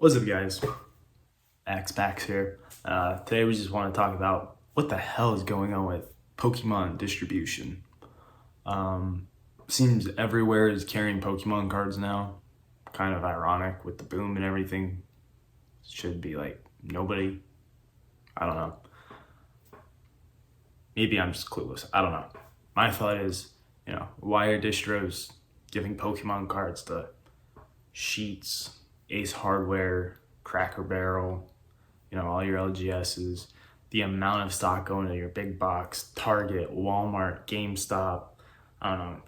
What's up, guys? Axpax here. Today we just want to talk about what the hell is going on with Pokemon distribution. Seems everywhere is carrying Pokemon cards now. Kind of ironic with the boom and everything. Should be like nobody. I don't know. Maybe I'm just clueless. I don't know. My thought is, why are distros giving Pokemon cards to Sheets, Ace Hardware, Cracker Barrel, all your LGSs, the amount of stock going to your big box, Target, Walmart, GameStop. I don't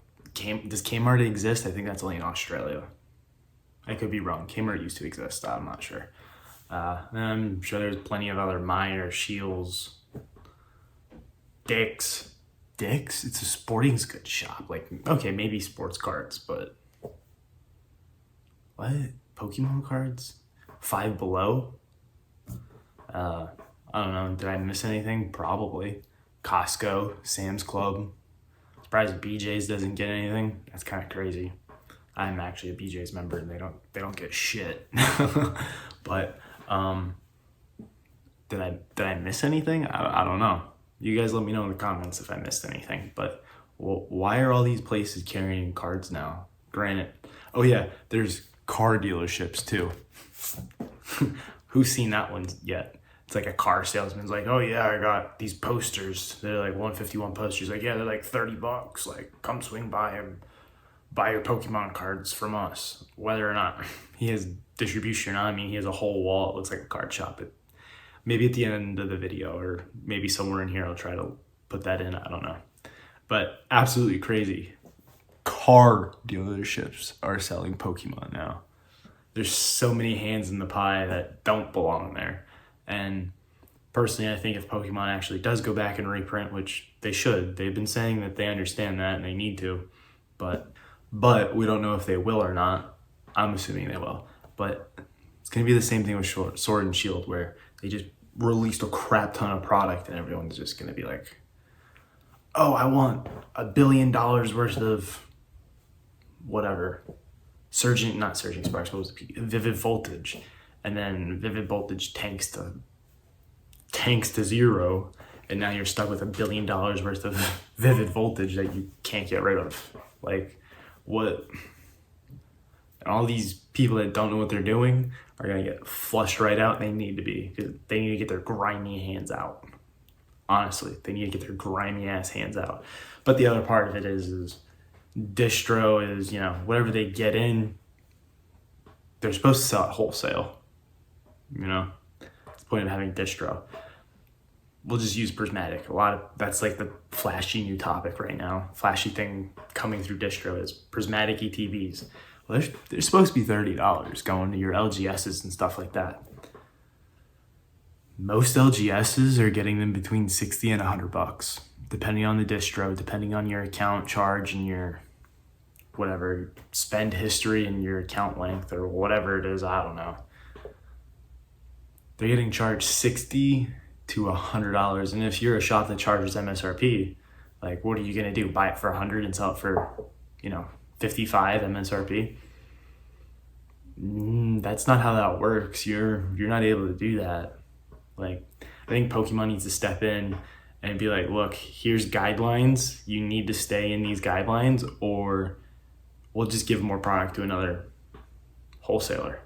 know. Does Kmart exist? I think that's only in Australia. I could be wrong. Kmart used to exist. I'm not sure. And I'm sure there's plenty of other Meyer, Shields, Dick's. Dick's? It's a sporting goods shop. Okay, maybe sports cards, but what? Pokemon cards? Five Below? I don't know. Did I miss anything? Probably. Costco, Sam's Club. Surprised BJ's doesn't get anything. That's kind of crazy. I'm actually a BJ's member and they don't get shit. But did I miss anything? I don't know. You guys let me know in the comments if I missed anything. But why are all these places carrying cards now? Granted, oh yeah, there's car dealerships too. Who's seen that one yet? It's like a car salesman's like, oh yeah, I got these posters. They're like 151 posters. Like, yeah, they're like $30. Like, come swing by and buy your Pokemon cards from us. Whether or not he has distribution or not, I mean, he has a whole wall. It looks like a card shop. Maybe at the end of the video, or maybe somewhere in here, I'll try to put that in. I don't know. But absolutely crazy. Car dealerships are selling Pokemon now. There's so many hands in the pie that don't belong there. And personally, I think if Pokemon actually does go back and reprint, which they should, they've been saying that they understand that and they need to, but we don't know if they will or not. I'm assuming they will. But it's going to be the same thing with Sword and Shield, where they just released a crap ton of product and everyone's just going to be like, oh, I want $1 billion worth of whatever. Not Surging Sparks, what was it? Vivid Voltage. And then Vivid Voltage tanks to zero, and now you're stuck with $1 billion worth of Vivid Voltage that you can't get rid of. Like, what? And all these people that don't know what they're doing are gonna get flushed right out. They need to be, because they need to get their grimy hands out. Honestly, they need to get their grimy ass hands out. But the other part of it is Distro is, whatever they get in, they're supposed to sell at wholesale. It's the point of having Distro. We'll just use prismatic. That's like the flashy new topic right now. Flashy thing coming through Distro is prismatic ETBs. Well, they're supposed to be $30 going to your LGSs and stuff like that. Most LGSs are getting them between $60 and $100, depending on the distro, depending on your account charge and your whatever spend history and your account length or whatever it is. I don't know. They're getting charged $60 to $100, and if you're a shop that charges MSRP, like, what are you gonna do? Buy it for $100 and sell it for, 55 MSRP? That's not how that works. You're not able to do that. Like, I think Pokemon needs to step in and be like, look, here's guidelines. You need to stay in these guidelines, or we'll just give more product to another wholesaler.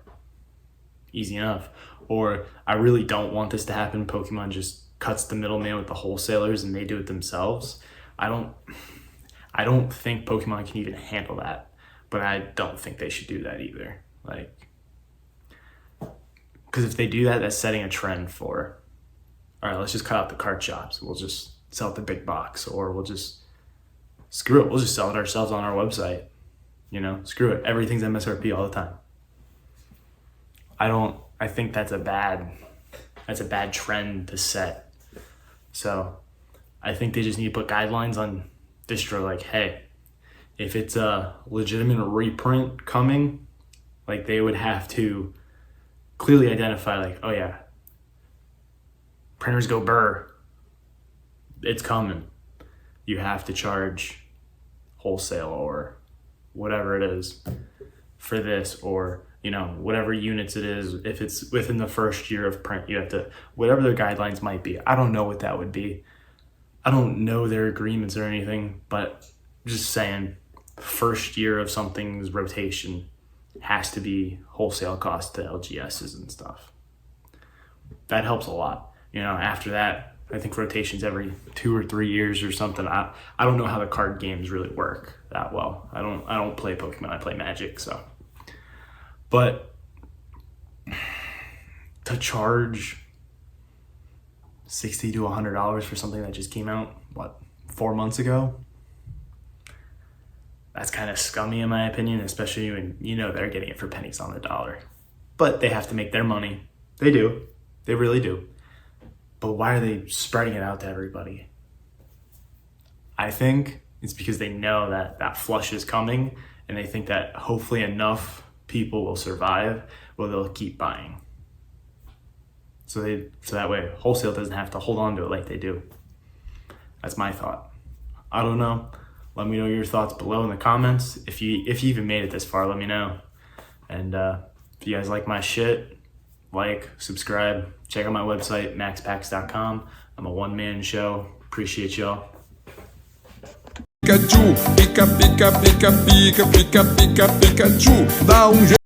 Easy enough. Or I really don't want this to happen. Pokemon just cuts the middleman with the wholesalers and they do it themselves. I don't think Pokemon can even handle that, but I don't think they should do that either. Because if they do that, that's setting a trend for, all right, let's just cut out the card shops. We'll just sell it the big box, or we'll just screw it. We'll just sell it ourselves on our website. Screw it. Everything's MSRP all the time. I think that's a bad trend to set. So I think they just need to put guidelines on Distro, like, hey, if it's a legitimate reprint coming, like, they would have to clearly identify, like, oh yeah, printers go burr, it's coming. You have to charge wholesale or whatever it is for this, or you know, whatever units it is. If it's within the first year of print, you have to, whatever their guidelines might be. I don't know what that would be. I don't know their agreements or anything, but just saying, first year of something's rotation has to be wholesale cost to LGSs and stuff. That helps a lot. You know, after that, I think rotations every 2 or 3 years or something. I don't know how the card games really work that well. I don't play Pokemon, I play Magic, so. But to charge $60 to $100 for something that just came out, 4 months ago? That's kind of scummy in my opinion, especially when you know they're getting it for pennies on the dollar. But they have to make their money. They do. They really do. But why are they spreading it out to everybody? I think it's because they know that that flush is coming, and they think that hopefully enough people will survive where they'll keep buying. So that way wholesale doesn't have to hold on to it like they do. That's my thought. I don't know. Let me know your thoughts below in the comments. If you even made it this far, let me know. And if you guys like my shit, like, subscribe, check out my website, maxpacks.com. I'm a one-man show. Appreciate y'all. Pikachu, pica, pica, pica, pica, pica, pica, Pikachu, dá jeito.